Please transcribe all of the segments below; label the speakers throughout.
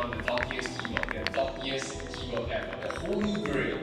Speaker 1: crowned the thockiest keyboard, the thockiest keyboard ever, the holy grail.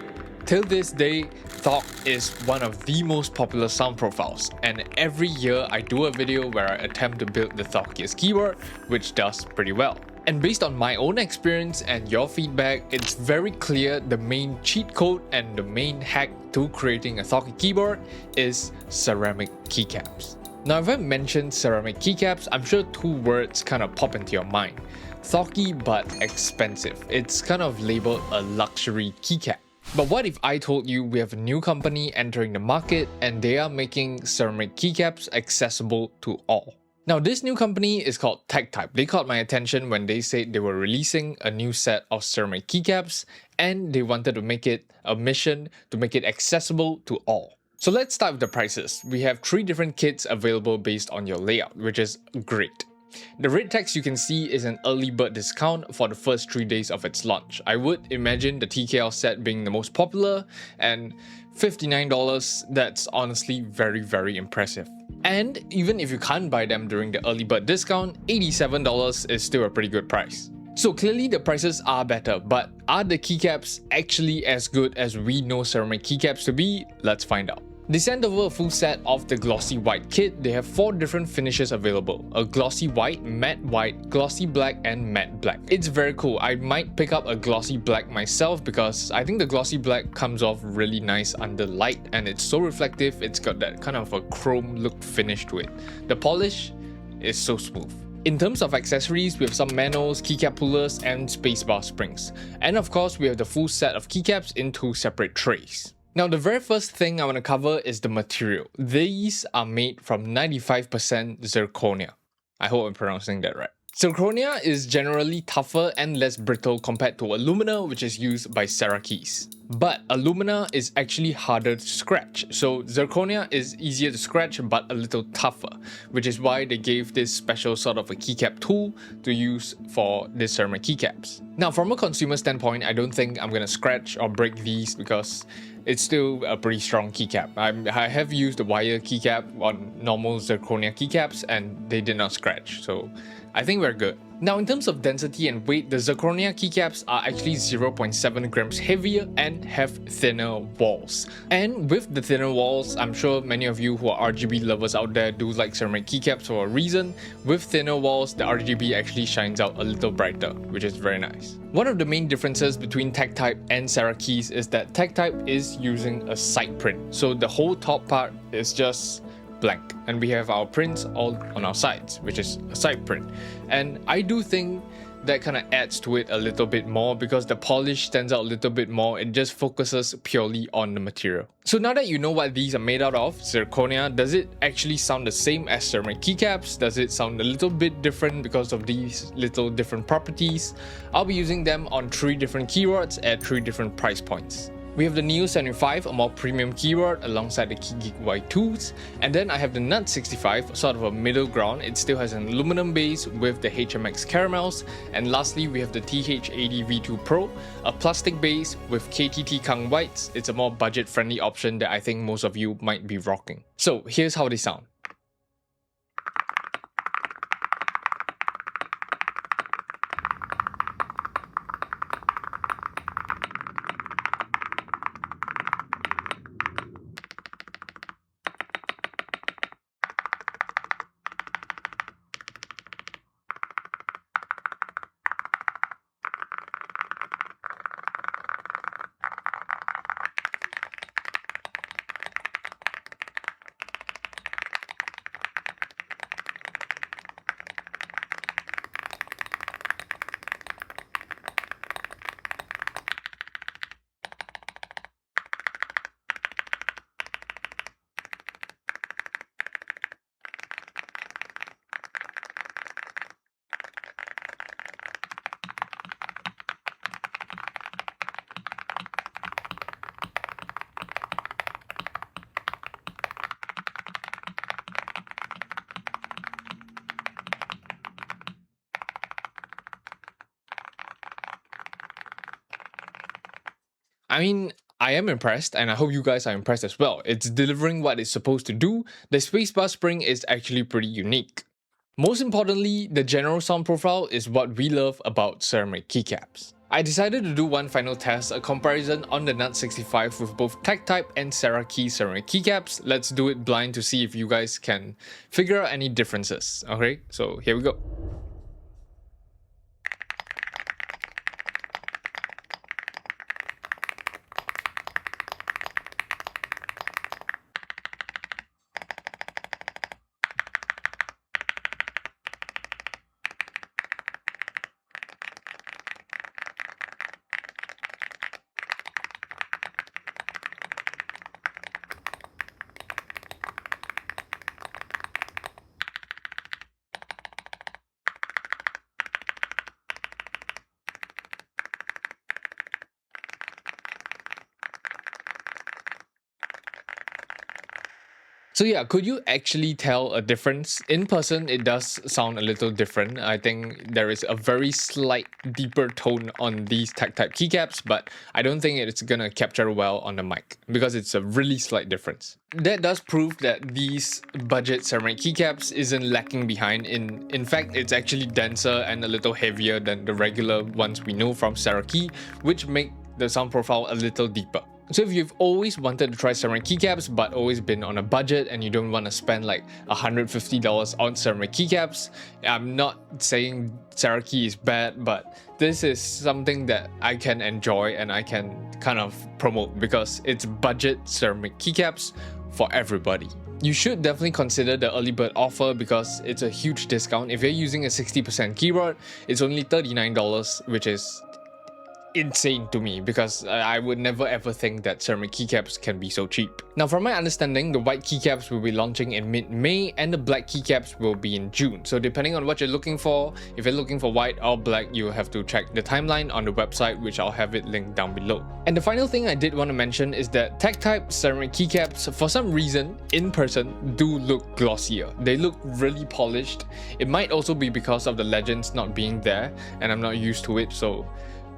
Speaker 2: Till this day, thock is one of the most popular sound profiles, and every year I do a video where I attempt to build the thockiest keyboard, which does pretty well. And based on my own experience and your feedback, it's very clear the main cheat code and the main hack to creating a thocky keyboard is ceramic keycaps. Now, if I mention ceramic keycaps, I'm sure two words kind of pop into your mind. Thocky but expensive. It's kind of labeled a luxury keycap. But what if I told you we have a new company entering the market and they are making ceramic keycaps accessible to all? Now, this new company is called TechType. They caught my attention when they said they were releasing a new set of ceramic keycaps and they wanted to make it a mission to make it accessible to all. So let's start with the prices. We have 3 different kits available based on your layout, which is great. The red text you can see is an early bird discount for the first 3 days of its launch. I would imagine the TKL set being the most popular, and $59, that's honestly very impressive. And even if you can't buy them during the early bird discount, $87 is still a pretty good price. So clearly the prices are better, but are the keycaps actually as good as we know ceramic keycaps to be? Let's find out. They sent over a full set of the glossy white kit. They have 4 different finishes available: a glossy white, matte white, glossy black, and matte black. It's very cool. I might pick up a glossy black myself because I think the glossy black comes off really nice under light and it's so reflective. It's got that kind of a chrome look finish to it. The polish is so smooth. In terms of accessories, we have some manuals, keycap pullers, and spacebar springs. And of course, we have the full set of keycaps in 2 separate trays. Now, the very first thing I want to cover is the material. These are made from 95% zirconia. I hope I'm pronouncing that right. Zirconia is generally tougher and less brittle compared to alumina, which is used by Ceramics. But alumina is actually harder to scratch, so zirconia is easier to scratch but a little tougher, which is why they gave this special sort of a keycap tool to use for the ceramic keycaps. Now, from a consumer standpoint, I don't think I'm gonna scratch or break these because it's still a pretty strong keycap. I have used the wire keycap on normal zirconia keycaps and they did not scratch, so I think we're good. Now, in terms of density and weight, the zirconia keycaps are actually 0.7 grams heavier and have thinner walls. And with the thinner walls, I'm sure many of you who are RGB lovers out there do like ceramic keycaps for a reason. With thinner walls, the RGB actually shines out a little brighter, which is very nice. One of the main differences between TechType and Ceramics is that TechType is using a side print. So the whole top part is just blank, and we have our prints all on our sides, which is a side print. And I do think that kind of adds to it a little bit more because the polish stands out a little bit more. It just focuses purely on the material. So now that you know what these are made out of, zirconia, does it actually sound the same as ceramic keycaps? Does it sound a little bit different because of these little different properties? I'll be using them on 3 different keyboards at 3 different price points. We have the Neo 75, a more premium keyboard alongside the KeyGeek Y2s, and then I have the Nut 65, sort of a middle ground. It still has an aluminum base with the HMX caramels, and lastly we have the TH80 V2 Pro, a plastic base with KTT Kang whites. It's a more budget-friendly option that I think most of you might be rocking. So here's how they sound. I mean, I am impressed, and I hope you guys are impressed as well. It's delivering what it's supposed to do. The spacebar spring is actually pretty unique. Most importantly, the general sound profile is what we love about ceramic keycaps. I decided to do one final test, a comparison on the Nut 65 with both Tech Type and Ceramic ceramic keycaps. Let's do it blind to see if you guys can figure out any differences. Okay, so here we go. So yeah, could you actually tell a difference? In person, it does sound a little different. I think there is a very slight deeper tone on these Tech Type keycaps, but I don't think it's gonna capture well on the mic because it's a really slight difference. That does prove that these budget ceramic keycaps isn't lacking behind. In fact, it's actually denser and a little heavier than the regular ones we know from Ceramic, which make the sound profile a little deeper. So if you've always wanted to try ceramic keycaps but always been on a budget and you don't want to spend like $150 on ceramic keycaps, I'm not saying Ceramic is bad, but this is something that I can enjoy and I can kind of promote because it's budget ceramic keycaps for everybody. You should definitely consider the early bird offer because it's a huge discount. If you're using a 60% keyboard, it's only $39, which is insane to me because I would never ever think that ceramic keycaps can be so cheap. Now, from my understanding, the white keycaps will be launching in mid-May and the black keycaps will be in June. So depending on what you're looking for, if you're looking for white or black, you have to check the timeline on the website, which I'll have it linked down below. And the final thing I did want to mention is that Tech Type ceramic keycaps, for some reason, in person, do look glossier. They look really polished. It might also be because of the legends not being there and I'm not used to it, so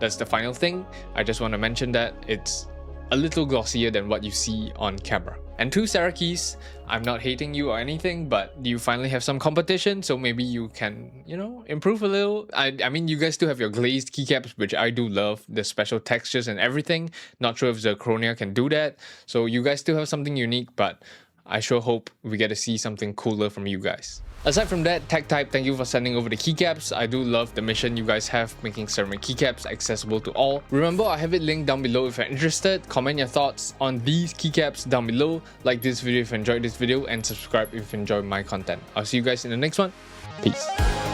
Speaker 2: that's the final thing. I just want to mention that it's a little glossier than what you see on camera. And to Ceramic, I'm not hating you or anything, but you finally have some competition, so maybe you can, you know, improve a little. I mean, you guys still have your glazed keycaps, which I do love, the special textures and everything. Not sure if Zirconia can do that, so you guys still have something unique, but I sure hope we get to see something cooler from you guys. Aside from that, Tech Type, thank you for sending over the keycaps. I do love the mission you guys have, making ceramic keycaps accessible to all. Remember, I have it linked down below if you're interested. Comment your thoughts on these keycaps down below. Like this video if you enjoyed this video and subscribe if you enjoyed my content. I'll see you guys in the next one. Peace.